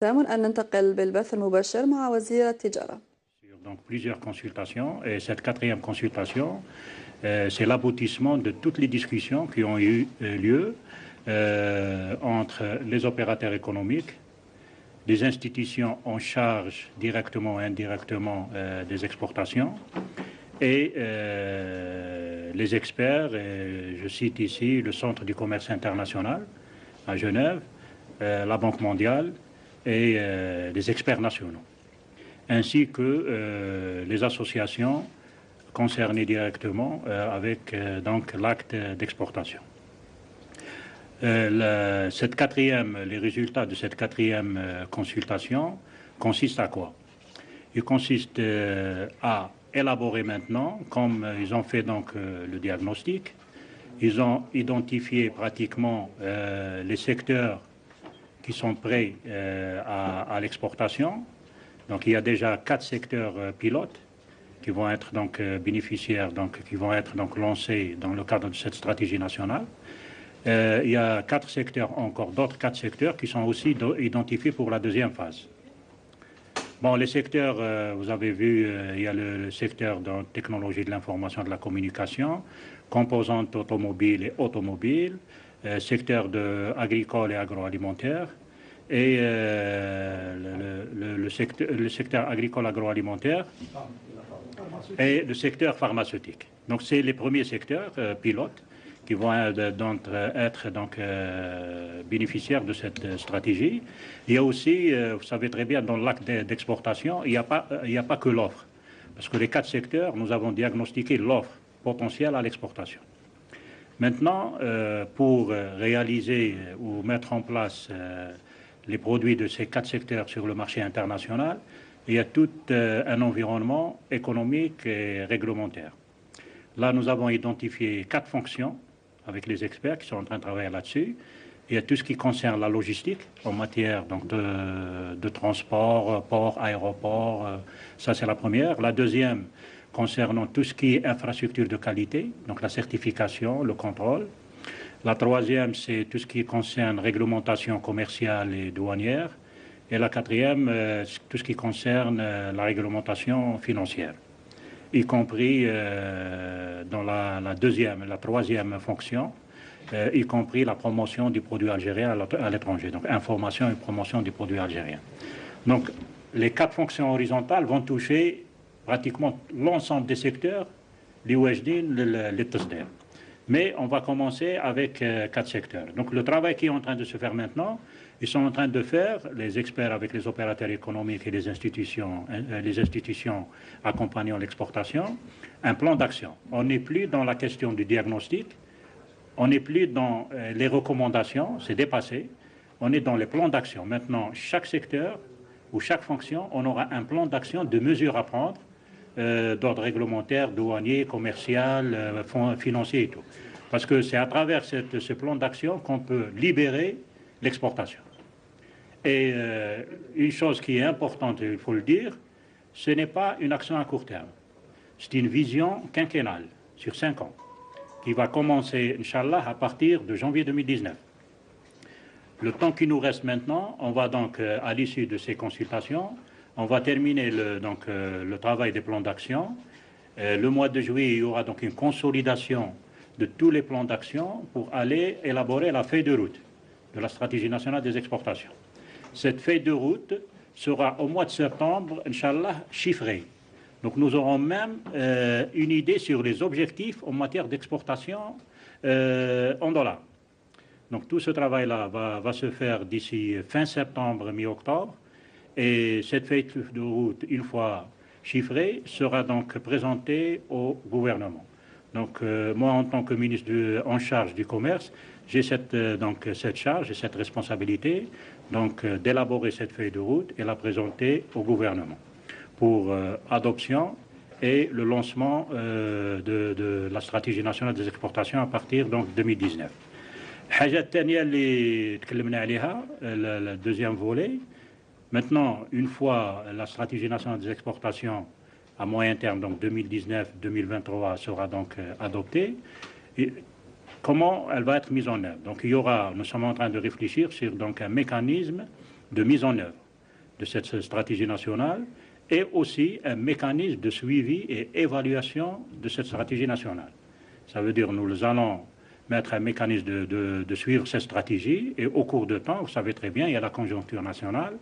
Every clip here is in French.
تمام أن ننتقل بالبث المباشر مع وزير التجارة. Donc plusieurs consultations et cette quatrième consultation, c'est l'aboutissement de toutes les discussions qui ont eu lieu entre les opérateurs économiques, les institutions en charge directement ou indirectement des exportations et les experts, je cite ici le Centre du commerce international à Genève, la Banque mondiale et les experts nationaux, ainsi que les associations concernées directement avec donc l'acte d'exportation. Les résultats de cette quatrième consultation consistent à quoi? Ils consistent à élaborer maintenant, comme ils ont fait donc le diagnostic, ils ont identifié pratiquement les secteurs qui sont prêts à l'exportation. Donc il y a déjà 4 secteurs pilotes qui vont être donc bénéficiaires, donc qui vont être donc lancés dans le cadre de cette stratégie nationale. Il y a 4 secteurs encore, d'autres 4 secteurs qui sont aussi identifiés pour la deuxième phase. Bon, les secteurs, vous avez vu, il y a le secteur de technologie de l'information et de la communication, composantes automobiles et automobiles, secteur agricole et agroalimentaire, et le secteur agricole agroalimentaire et le secteur pharmaceutique. Donc c'est les premiers secteurs pilotes qui vont être bénéficiaires de cette stratégie. Il y a aussi, vous savez très bien, dans l'acte d'exportation, il n'y a pas que l'offre. Parce que les 4 secteurs, nous avons diagnostiqué l'offre potentielle à l'exportation. Maintenant, pour réaliser ou mettre en place les produits de ces 4 secteurs sur le marché international, il y a tout un environnement économique et réglementaire. Là, nous avons identifié 4 fonctions avec les experts qui sont en train de travailler là-dessus. Il y a tout ce qui concerne la logistique en matière donc, de transport, port, aéroport, ça c'est la première. La deuxième, concernant tout ce qui est infrastructure de qualité, donc la certification, le contrôle. La troisième, c'est tout ce qui concerne réglementation commerciale et douanière. Et la quatrième, tout ce qui concerne la réglementation financière, y compris dans la troisième fonction, y compris la promotion du produit algérien à l'étranger, donc information et promotion du produit algérien. Donc les 4 fonctions horizontales vont toucher pratiquement l'ensemble des secteurs, les Ouajdin, les Tasder. Mais on va commencer avec 4 secteurs. Donc le travail qui est en train de se faire maintenant, ils sont en train de faire, les experts avec les opérateurs économiques et les institutions accompagnant l'exportation, un plan d'action. On n'est plus dans la question du diagnostic, on n'est plus dans les recommandations, c'est dépassé. On est dans les plans d'action. Maintenant, chaque secteur ou chaque fonction, on aura un plan d'action de mesures à prendre, d'ordre réglementaire, douanier, commercial, financier et tout. Parce que c'est à travers ce plan d'action qu'on peut libérer l'exportation. Et une chose qui est importante, il faut le dire, ce n'est pas une action à court terme. C'est une vision quinquennale sur 5 ans qui va commencer, Inch'Allah, à partir de janvier 2019. Le temps qui nous reste maintenant, on va donc, à l'issue de ces consultations, on va terminer le travail des plans d'action. Le mois de juillet, il y aura donc une consolidation de tous les plans d'action pour aller élaborer la feuille de route de la stratégie nationale des exportations. Cette feuille de route sera au mois de septembre, Inch'Allah, chiffrée. Donc nous aurons même une idée sur les objectifs en matière d'exportation en dollars. Donc tout ce travail-là va se faire d'ici fin septembre, mi-octobre. Et cette feuille de route, une fois chiffrée, sera donc présentée au gouvernement. Donc moi, en tant que ministre en charge du commerce, j'ai cette charge et cette responsabilité d'élaborer cette feuille de route et la présenter au gouvernement pour adoption et le lancement de la stratégie nationale des exportations à partir de 2019. الحاجة الثانية اللي تكلمنا عليها le deuxième volet. Maintenant, une fois la stratégie nationale des exportations à moyen terme, donc 2019-2023, sera donc adoptée, et comment elle va être mise en œuvre? Donc nous sommes en train de réfléchir sur donc, un mécanisme de mise en œuvre. de cette stratégie nationale et aussi un mécanisme de suivi et évaluation de cette stratégie nationale. Ça veut dire nous allons mettre un mécanisme de suivre cette stratégie et au cours de temps, vous savez très bien, il y a la conjoncture nationale,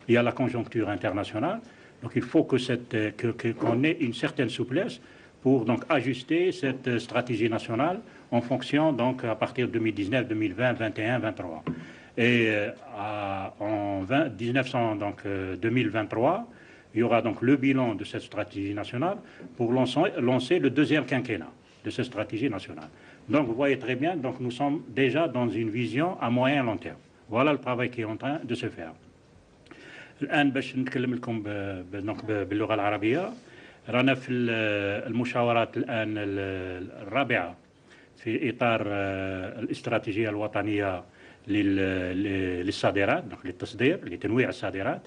il y a la conjoncture internationale. Donc il faut qu'on ait une certaine souplesse pour donc ajuster cette stratégie nationale en fonction, donc à partir de 2019, 2020, 2021, 2023. Et en 2023, il y aura donc le bilan de cette stratégie nationale pour lancer le deuxième quinquennat de cette stratégie nationale. Donc vous voyez très bien, donc nous sommes déjà dans une vision à moyen et long terme. Voilà le travail qui est en train de se faire. الآن باش نتكلم لكم باللغة العربية. رانا في المشاورات الآن الرابعة في إطار الاستراتيجية الوطنية للصادرات، للتصدير، لتنويع الصادرات.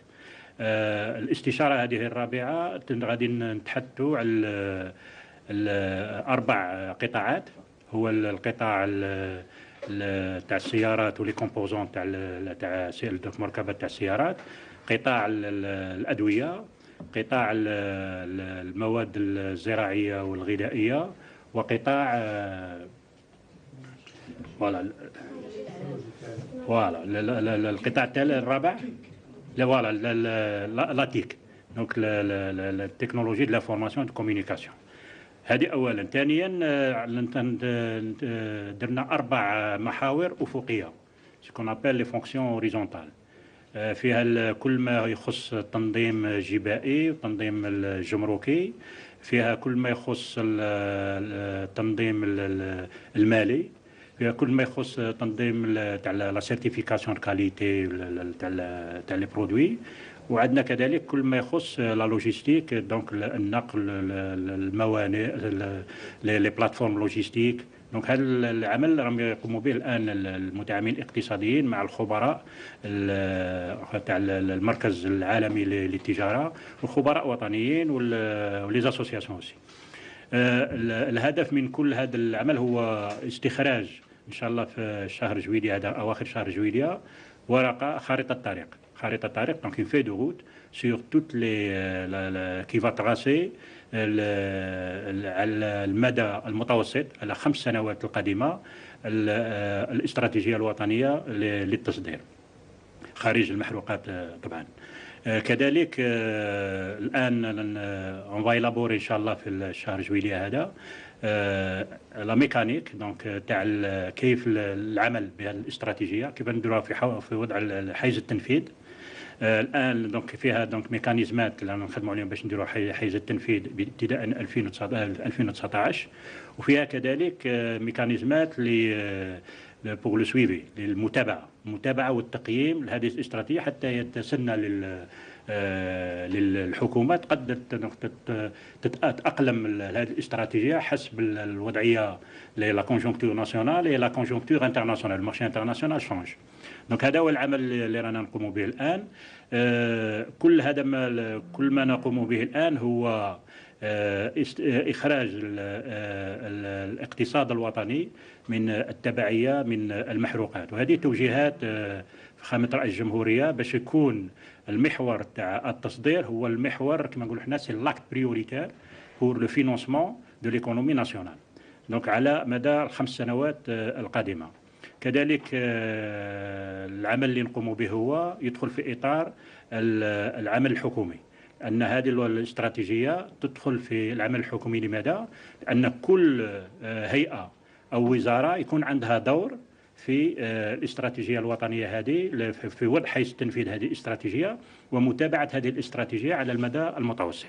الاستشارة هذه الرابعة غادي نتحدثوا على 4 قطاعات. هو القطاع تاع السيارات ولي كومبوزون تاع مركبات تاع السيارات، قطاع الأدوية، قطاع المواد الزراعية والغذائية، وقطاع فوالا القطاع الرابع فوالا لاتيك، دونك التكنولوجي دو لافورماسيون دو كومونيكاسيون. هذه اولا. ثانيا درنا 4 محاور افقيه سكون ابل لي فونكسيون اوريزونتال، فيها كل ما يخص التنظيم الجبائي والتنظيم الجمركي، فيها كل ما يخص التنظيم المالي، فيها كل ما يخص تنظيم تاع لا سيرتيفيكاسيون كاليتي تاع لي برودوي، وعندنا كذلك كل ما يخص لا لوجيستيك، دونك النقل، الموانئ، لي بلاتفورم لوجيستيك. دونك هذا العمل راهم يقوموا به الان المتعاملين الاقتصاديين مع الخبراء تاع المركز العالمي للتجاره وخبراء وطنيين ولي زاسوسياسيون اوسي. الهدف من كل هذا العمل هو استخراج ان شاء الله في شهر جويلية، هذا اواخر شهر جويلية، ورقه خارطه الطريق. خارطه الطريق دونك في دوغوت سور توت لي كي فا تراسي على المدى المتوسط على 5 سنوات القادمه الاستراتيجيه الوطنيه للتصدير خارج المحروقات طبعا. كذلك الان اون فا إلابوري ان شاء الله في الشهر جويلية هذا لا ميكانيك دونك تاع كيف العمل بهذه الاستراتيجيه، كيف نديروها في وضع حيز التنفيذ. الان دونك فيها دونك ميكانيزمات اللي نخدموا عليهم باش نديروا حيز التنفيذ ابتداء 2019، وفيها كذلك ميكانيزمات بور لو سويفي المتابعه والتقييم لهذه الاستراتيجيه حتى يتسنى للحكومات قد تتأقلم هذه الاستراتيجية حسب الوضعية لا كونجونكتور ناسيونال et لا كونجونكتور انترناسيونال. المارشي انترناسيونال شونج. دونك هذا هو العمل اللي رانا نقوم به الآن. كل ما نقوم به الآن هو إخراج الاقتصاد الوطني من التبعية من المحروقات، وهذه توجيهات فخامة رئيس الجمهورية باش يكون المحور تاع التصدير هو المحور كما نقولوا حنا سي لاكت بريوريتير بور لو فينونسمون دو ليكونومي ناسيونال، دونك على مدى ال5 سنوات القادمة. كذلك العمل اللي نقوم به هو يدخل في إطار العمل الحكومي، أن هذه الاستراتيجية تدخل في العمل الحكومي. لماذا؟ أن كل هيئة أو وزارة يكون عندها دور في الاستراتيجية الوطنية هذه، في وضع حيز تنفيذ هذه الاستراتيجية ومتابعة هذه الاستراتيجية على المدى المتوسط.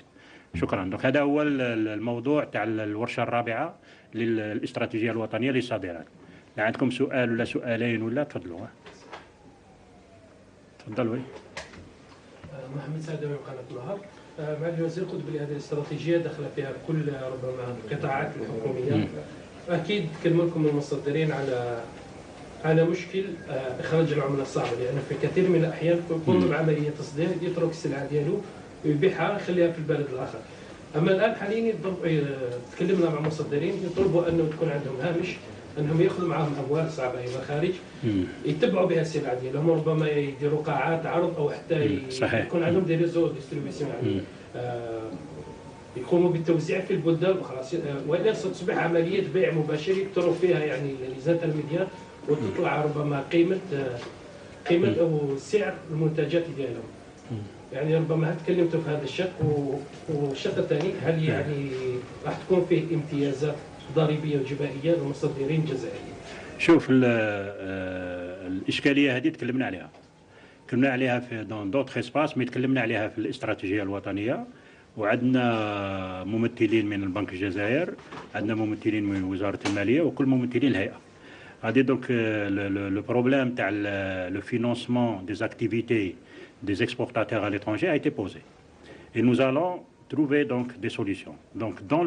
شكرا. دونك هذا هو الموضوع تاع الورشة الرابعة للاستراتيجية الوطنية للصادرات. عندكم سؤال ولا سؤالين ولا تفضلوا. تفضلوا. محمد سعد من قناة النهار. معالي الوزير، قلت بلي هذه الاستراتيجية داخله فيها كل ربما القطاعات الحكومية. أكيد تكلموا لكم المصدرين على مشكل إخراج العملة الصعبة، لأن في كثير من الأحيان يقوم بعملية تصدير يترك السلعة ديالو ويبيعها يخليها في البلد الآخر. أما الآن حاليا تكلمنا مع مصدرين يطلبوا أنه تكون عندهم هامش انهم ياخذوا معهم اموال صعبه من الخارج يتبعوا بها السلع ديالهم، ربما يديروا قاعات عرض او حتى يكون عندهم دي ريزو ديستريبيسيون، يعني يقوموا بالتوزيع في البلدان وخلاص، والا ستصبح عمليه بيع مباشر يكثروا فيها يعني ليزات الميديا، وتطلع ربما قيمه او سعر المنتجات ديالهم. يعني ربما هل تكلمتوا في هذا الشق؟ والشق الثاني، هل يعني راح تكون فيه امتيازات ضريبيه وجبائيه للمصدرين الجزائريين؟ شوف الاشكاليه هذه تكلمنا عليها في دون دوتر اسباس، تكلمنا عليها في الاستراتيجيه الوطنيه، وعندنا ممثلين من البنك الجزائر، عندنا ممثلين من وزاره الماليه، وكل ممثلين الهيئه. هذه دونك لو بروبلème تاع le financement des activités des exportateurs à l'étranger a été posé. Et nous allons trouver donc des solutions. Donc dans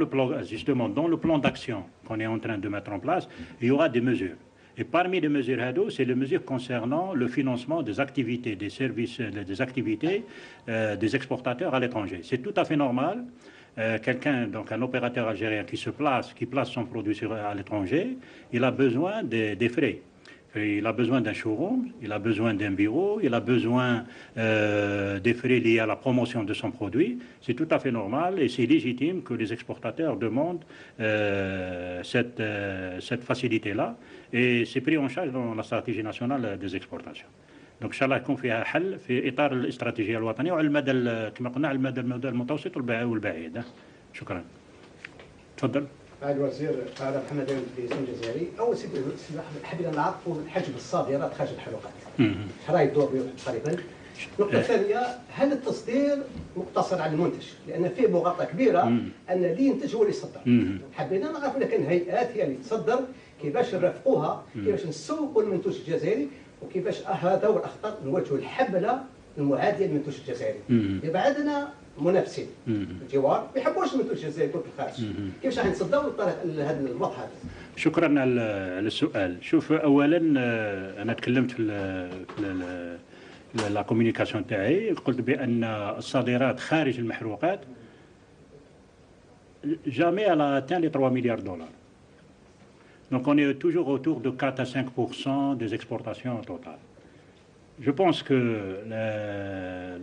le plan d'action qu'on est en train de mettre en place, il y aura des mesures. Et parmi les mesures HADO, c'est les mesures concernant le financement des activités, des services, des activités des exportateurs à l'étranger. C'est tout à fait normal. Quelqu'un, donc un opérateur algérien qui place son produit à l'étranger, il a besoin des frais. Il a besoin d'un showroom, il a besoin d'un bureau, il a besoin des frais liés à la promotion de son produit. C'est tout à fait normal et c'est légitime que les exportateurs demandent cette facilité-là. Et c'est pris en charge dans la stratégie nationale des exportations. Donc ان شاء الله يكون فيها حل في اطار الاستراتيجيه الوطنيه وعلى المدى كما قلنا على المدى المتوسط والبعيد. شكرا. تفضل. معالي الوزير، انا محمد عيون التلفزيون الجزائري. اول شيء حبينا نعرفوا حجم الصادرات خارج الحلقات. راهي الدور تقريبا. النقطه الثانيه، هل التصدير مقتصر على المنتج؟ لان فيه مغالطه كبيره ان اللي ينتج هو اللي يصدر. حبينا نعرف اذا كان هيئات هي اللي تصدر، كيفاش نرافقوها، كيفاش نسوقوا المنتوج الجزائري، وكيفاش هذا هو الاخطر نواجهوا الحمله المعاديه للمنتوج الجزائري. يبقى عندنا منافسين الجوار ما يحبوش المنتوج الجزائري يكون في الخارج، كيفاش راح نتصدوا لهذا الوضع هذا؟ شكرا على السؤال. شوف اولا انا تكلمت في لا كوميونيكاسيون تاعي، قلت بان الصادرات خارج المحروقات jamais elle a atteint les 3 milliards $. Donc on est toujours autour de 4 à 5% des exportations au total. Je pense que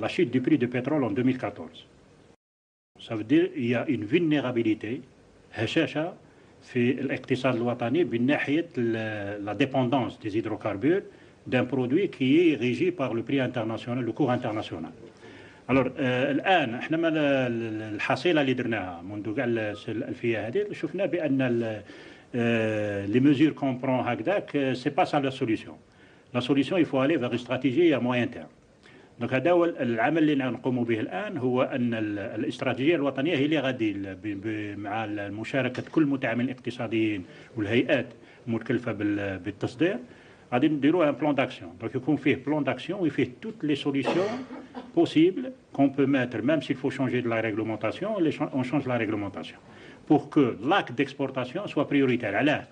la chute du prix du pétrole en 2014, ça veut dire qu'il y a une vulnérabilité هشاشة في الاقتصاد الوطني من ناحية la dépendance des hydrocarbures d'un produit qui est régi par le prix international, le cours international. Alors الآن احنا ما الحصيلة اللي درناها منذ كاع الألفية هذه شفنا بأن les mesures qu'on prend هكذاك c'est pas ça la solution. La solution il faut aller vers une stratégie à moyen terme. Donc هذا هو العمل اللي نقوم به الآن، هو أن الاستراتيجية الوطنية هي اللي غادي مع مشاركة كل المتعاملين الاقتصاديين والهيئات المكلفة بالتصدير غادي نديروا un plan d'action. Donc يكون فيه plan d'action وفيه toutes les solutions possibles qu'on peut mettre, même s'il faut changer de la réglementation, on change la réglementation pour que l'acte d'exportation soit prioritaire. علاه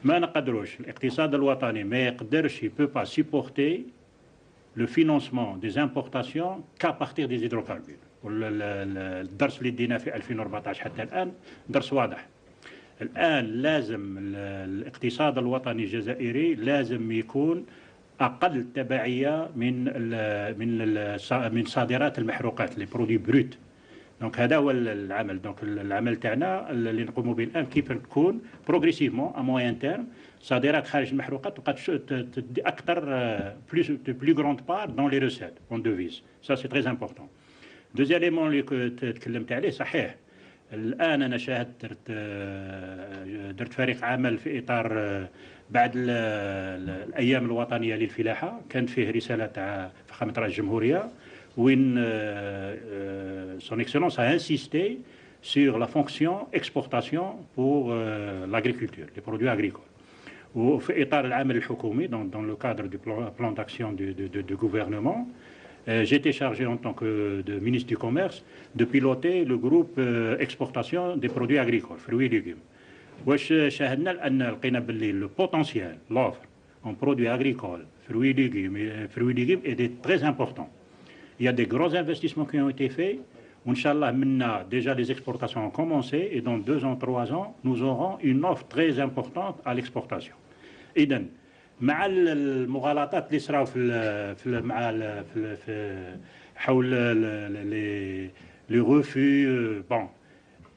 ما نقدروش الاقتصاد الوطني ما يقدرش peut pas supporter le financement des importations qu'à partir des hydrocarbures. الدرس اللي دينا في 2014 حتى الآن درس واضح. الآن لازم الاقتصاد الوطني الجزائري لازم يكون أقل تبعية من صادرات المحروقات لي برودوي بروت. دونك هذا هو العمل. دونك العمل تاعنا اللي نقوموا به الآن كيف تكون بروغريسيفمون ا موين تيرم صادرات خارج المحروقات تبقى تدي أكثر بلو غروند بار دون لي روسيت اون دوفيز. سا سي تري امبورطون. دوزيام إيليمون اللي تكلمت عليه صحيح. الآن أنا شاهدت درت فريق عمل في إطار بعد الأيام الوطنية للفلاحة، كانت فيه رسالة تاع فخامة رئيس الجمهورية وين son excellence a insisté sur la fonction exportation pour l'agriculture, les produits agricoles. وفي إطار العمل الحكومي dans le cadre du plan d'action du gouvernement, j'ai été chargé en tant que ministre du Commerce de piloter le groupe exportation des produits agricoles, fruits et légumes. واش شاهدنا لأن لقينا باللي le potentiel, l'offre en produits agricoles, fruits et légumes est très important. Il y a des gros investissements qui ont été faits Inch'Allah, maintenant, déjà les exportations ont commencé et dans 2 ans, 3 ans, nous aurons une offre très importante à l'exportation. إذن مع المغالطات اللي صراو في مع حول les refus, bon,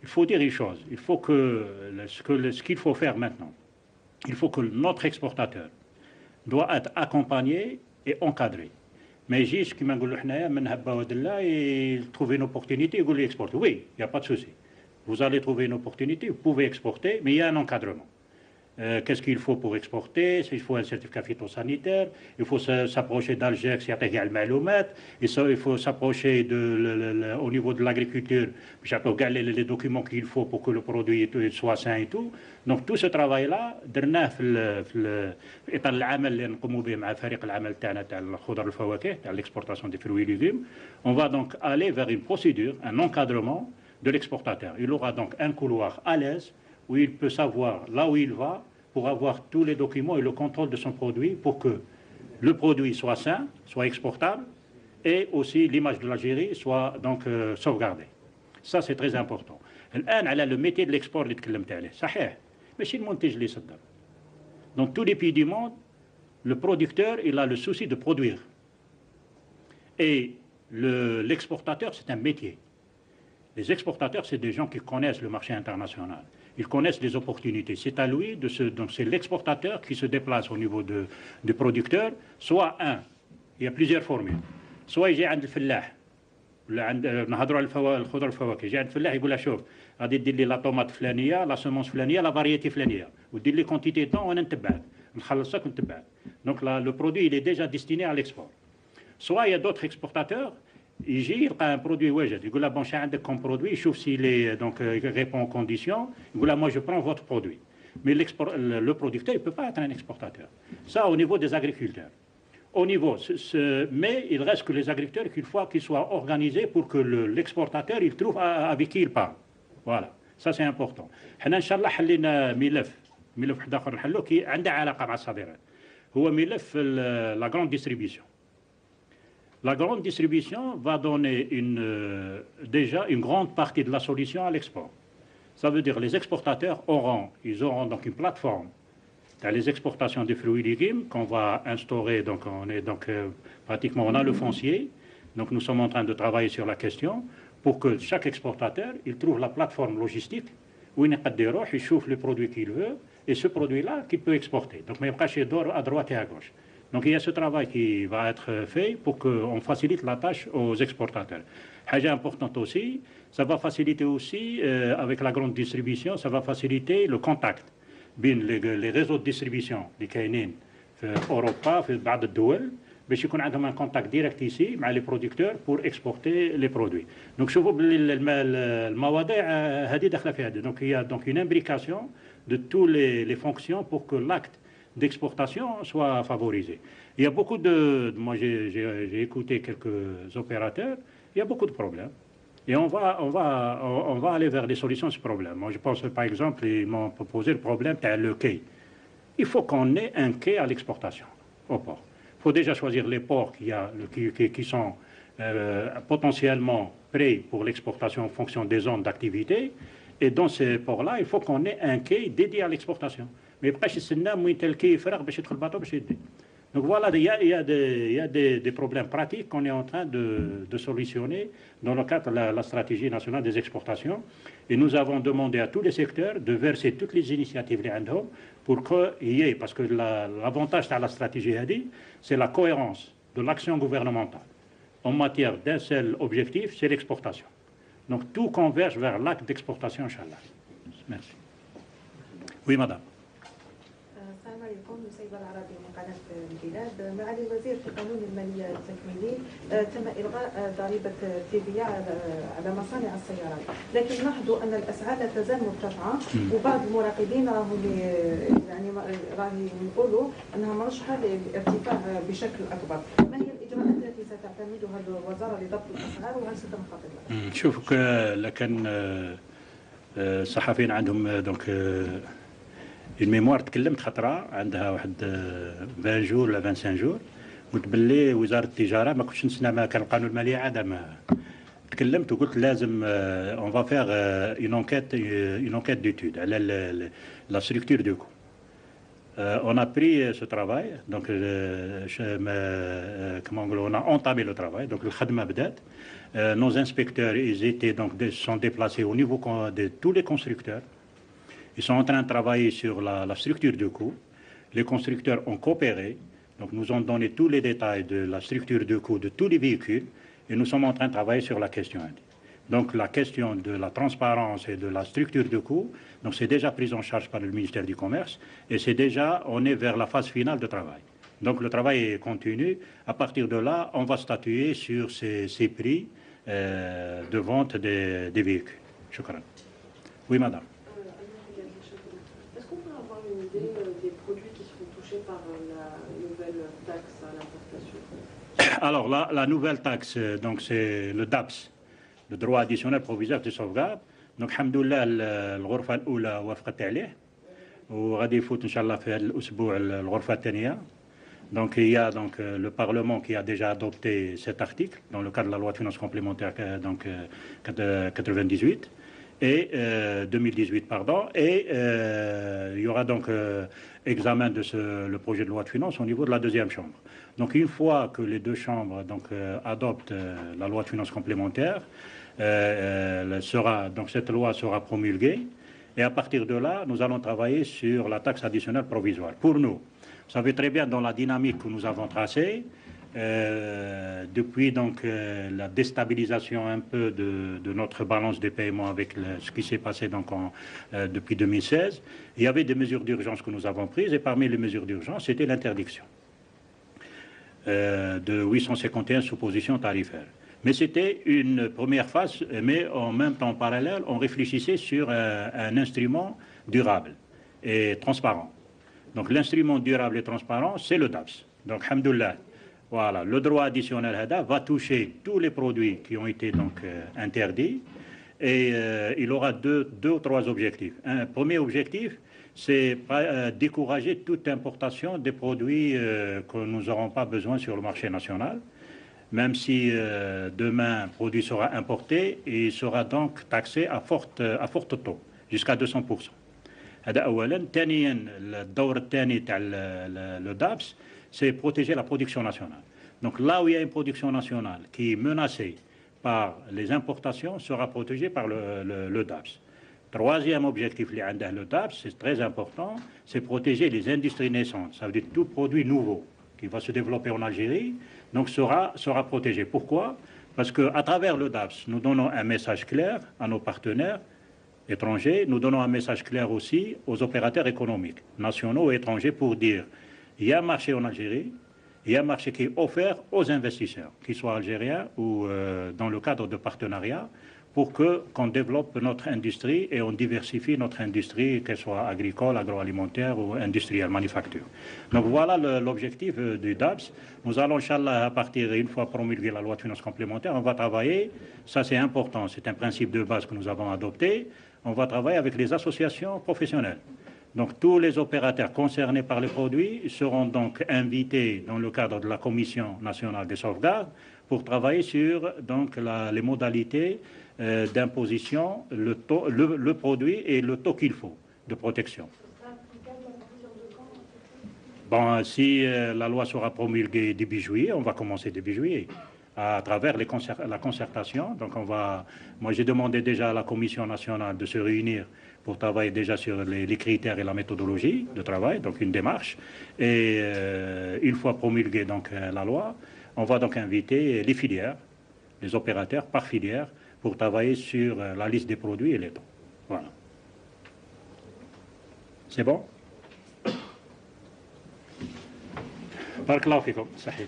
il faut dire une chose, il faut que ce qu'il faut faire maintenant, il faut que notre exportateur doit être accompagné et encadré. ما يجيش كما نقولوا حنايا من هبه ودله trouver une opportunité يقول لي exporter. Oui, il n'y a pas de souci. Vous allez trouver une opportunité, vous pouvez exporter, mais il y a un encadrement. Qu'est-ce qu'il faut pour exporter? Il faut un certificat phytosanitaire, il faut s'approcher d'Alger, il faut s'approcher au niveau de l'agriculture, les documents qu'il faut pour que le produit soit sain et tout. Donc tout ce travail-là, درناه في إطار العمل اللي نقوموا به مع فريق العمل تاعنا تاع الخضر والفواكه تاع l'exportation des fruits et légumes. On va donc aller vers une procédure, un encadrement de l'exportateur. Il aura donc un couloir à l'aise où il peut savoir là où il va pour avoir tous les documents et le contrôle de son produit pour que le produit soit sain, soit exportable et aussi l'image de l'Algérie soit donc sauvegardée. Ça c'est très important. الآن على le métier de l'export اللي تكلمت عليه صحيح ماشي المنتج اللي يصدر. Dans tous les pays du monde, le producteur il a le souci de produire. Et l'exportateur c'est un métier. Les exportateurs, c'est des gens qui connaissent le marché international. Ils connaissent les opportunités. C'est à lui donc c'est l'exportateur qui se déplace au niveau du producteur. Soit il y a plusieurs formules. Soit il y a عند الفلاح ولا عند نهضروا على الخضر والفواكه. يجي عند الفلاح يقول له شوف غادي دير لي لا طوماط فلانيه، لا سيمونس فلانيه، لا فاريتي فلانيه، ودير لي كونتيتي طون وانا نتبعك، نخلصك ونتبعك. Donc là, le produit il est déjà destiné à l'export. Soit il y a d'autres exportateurs يجي يلقى un produit واجد يقول له بون شنو عندك كوم برودوي يشوف سي donc répond aux conditions يقول له moi je prends votre produit. Mais le producteur il peut pas être un exportateur. Ça au niveau des agriculteurs. Au niveau mais il reste que les agriculteurs qu'il faut qu'ils soient organisés pour que l'exportateur il trouve avec qui il parle. Voilà. Ça c'est important. حنا ان شاء الله حلينا ملف واحد اخر نحلو كي عنده علاقه مع الصادرات. هو ملف la grande distribution. La grande distribution va donner déjà une grande partie de la solution à l'export. Ça veut dire que les exportateurs auront donc une plateforme dans les exportations des fruits et légumes qu'on va instaurer. Donc pratiquement on a le foncier. Donc nous sommes en train de travailler sur la question pour que chaque exportateur il trouve la plateforme logistique où il chauffe le produit qu'il veut et ce produit-là qu'il peut exporter. Donc mais après chez d'or à droite et à gauche. Donc il y a ce travail qui va être fait pour qu'on facilite la tâche aux exportateurs. Chose importante aussi, ça va faciliter aussi, avec la grande distribution, ça va faciliter le contact بين les réseaux de distribution اللي كاينين في أوروبا في بعض الدول باش يكون عندهم un contact direct ici مع les producteurs pour exporter les produits. Donc شوفوا باللي المواضيع هذه داخله في هذه. Donc il y a donc une imbrication de tous les fonctions pour que l'acte d'exportation soit favorisé. Il y a beaucoup moi j'ai écouté quelques opérateurs, il y a beaucoup de problèmes. Et on va aller vers des solutions à ce problème. Moi je pense par exemple, ils m'ont proposé le problème le quai. Il faut qu'on ait un quai à l'exportation au port. Il faut déjà choisir les ports qui sont potentiellement prêts pour l'exportation en fonction des zones d'activité. Et dans ces ports-là, il faut qu'on ait un quai dédié à l'exportation. Mais après, donc voilà, il y a des problèmes pratiques qu'on est en train de solutionner dans le cadre de la stratégie nationale des exportations. Et nous avons demandé à tous les secteurs de verser toutes les initiatives pour qu'il y ait, parce que l'avantage de la stratégie, c'est la cohérence de l'action gouvernementale en matière d'un seul objectif, c'est l'exportation. Donc tout converge vers l'acte d'exportation, Inch'Allah. Merci. Oui, madame. السلام عليكم. نسيبة العربي من قناة البلاد. معالي الوزير، في قانون المالية التكميلي تم إلغاء ضريبة تيفيا على مصانع السيارات، لكن لاحظوا أن الأسعار لا تزال مرتفعة، وبعض المراقبين راهي يقولوا أنها مرشحة للارتفاع بشكل أكبر. ما هي الإجراءات التي ستعتمدها الوزارة لضبط الأسعار وهل ستنخفض؟ شوف لكن الصحفيين عندهم دونك الميموار تكلمت خطره عندها واحد 20 جور ولا 25 جور قلت باللي وزاره التجاره ما كنتش نسمع ما كان القانون الماليه عاد ما تكلمت وقلت لازم on va faire une enquête d'étude على la structure du coût. On a pris ce travail, donc on a entamé le travail, donc le khadma بدات. Nos inspecteurs, ils étaient donc sont déplacés au niveau de tous les constructeurs. Ils sont en train de travailler sur la structure du coût. Les constructeurs ont coopéré, donc nous ont donné tous les détails de la structure du coût de tous les véhicules, et nous sommes en train de travailler sur la question. Donc la question de la transparence et de la structure de coût, donc c'est déjà pris en charge par le ministère du Commerce, et c'est déjà, on est vers la phase finale de travail. Donc le travail est continu. À partir de là, on va statuer sur ces prix de vente des véhicules. Shukran. Oui, madame. Est-ce qu'on peut avoir une idée des produits qui seront touchés par la nouvelle taxe à l'importation? Alors la nouvelle taxe, donc c'est le DAPS, le droit additionnel provisoire de sauvegarde. Donc alhamdoulilah الغرفة الأولى وافقت عليه وغادي يفوت إن شاء الله في هذا الأسبوع الغرفة الثانية. Donc il y a donc le Parlement qui a déjà adopté cet article dans le cadre de la loi de finances complémentaire donc 98 et 2018 pardon, et il y aura donc examen de le projet de loi de finances au niveau de la deuxième chambre. Donc une fois que les deux chambres donc adoptent la loi de finances complémentaire, donc cette loi sera promulguée, et à partir de là nous allons travailler sur la taxe additionnelle provisoire. Pour nous, vous savez très bien, dans la dynamique que nous avons tracée, depuis donc la déstabilisation un peu de notre balance des paiements avec ce qui s'est passé donc depuis 2016, il y avait des mesures d'urgence que nous avons prises, et parmi les mesures d'urgence, c'était l'interdiction de 851 suppositions tarifaires. Mais c'était une première phase, mais en même temps, en parallèle, on réfléchissait sur un instrument durable et transparent. Donc l'instrument durable et transparent, c'est le DAPS. Donc, alhamdoulilah, voilà, le droit additionnel HADA va toucher tous les produits qui ont été donc interdits, et il aura deux ou trois objectifs. Un premier objectif, c'est décourager toute importation des produits que nous n'aurons pas besoin sur le marché national, même si demain un produit sera importé, et il sera donc taxé à fort taux, jusqu'à 200%. هذا أولاً. ثانياً الدور الثاني تاع le DAPS, c'est protéger la production nationale. Donc là où il y a une production nationale qui est menacée par les importations, sera protégée par le DAPS. Troisième objectif, le DAPS, c'est très important, c'est protéger les industries naissantes. Ça veut dire tout produit nouveau qui va se développer en Algérie, donc sera protégé. Pourquoi? Parce qu'à travers le DAPS, nous donnons un message clair à nos partenaires étrangers, nous donnons un message clair aussi aux opérateurs économiques, nationaux et étrangers, pour dire il y a un marché en Algérie, il y a un marché qui est offert aux investisseurs, qu'ils soient algériens ou dans le cadre de partenariats, pour qu'on développe notre industrie et on diversifie notre industrie, qu'elle soit agricole, agroalimentaire ou industrielle, manufacture. Donc voilà l'objectif du DAPS. Nous allons, Inch'Allah, à partir, une fois promulguée la loi de finances complémentaire, on va travailler, ça c'est important, c'est un principe de base que nous avons adopté, on va travailler avec les associations professionnelles. Donc tous les opérateurs concernés par les produits seront donc invités dans le cadre de la Commission nationale des sauvegardes pour travailler sur donc les modalités d'imposition, le produit et le taux qu'il faut de protection. Bon, si la loi sera promulguée début juillet, on va commencer début juillet à travers la concertation. Donc moi j'ai demandé déjà à la Commission nationale de se réunir pour travailler déjà sur les critères et la méthodologie de travail, donc une démarche. Et une fois promulguée donc la loi, on va donc inviter les filières, les opérateurs par filière, pour travailler sur la liste des produits et les taux. Voilà. C'est bon? Barakallahu fikum. Sahih.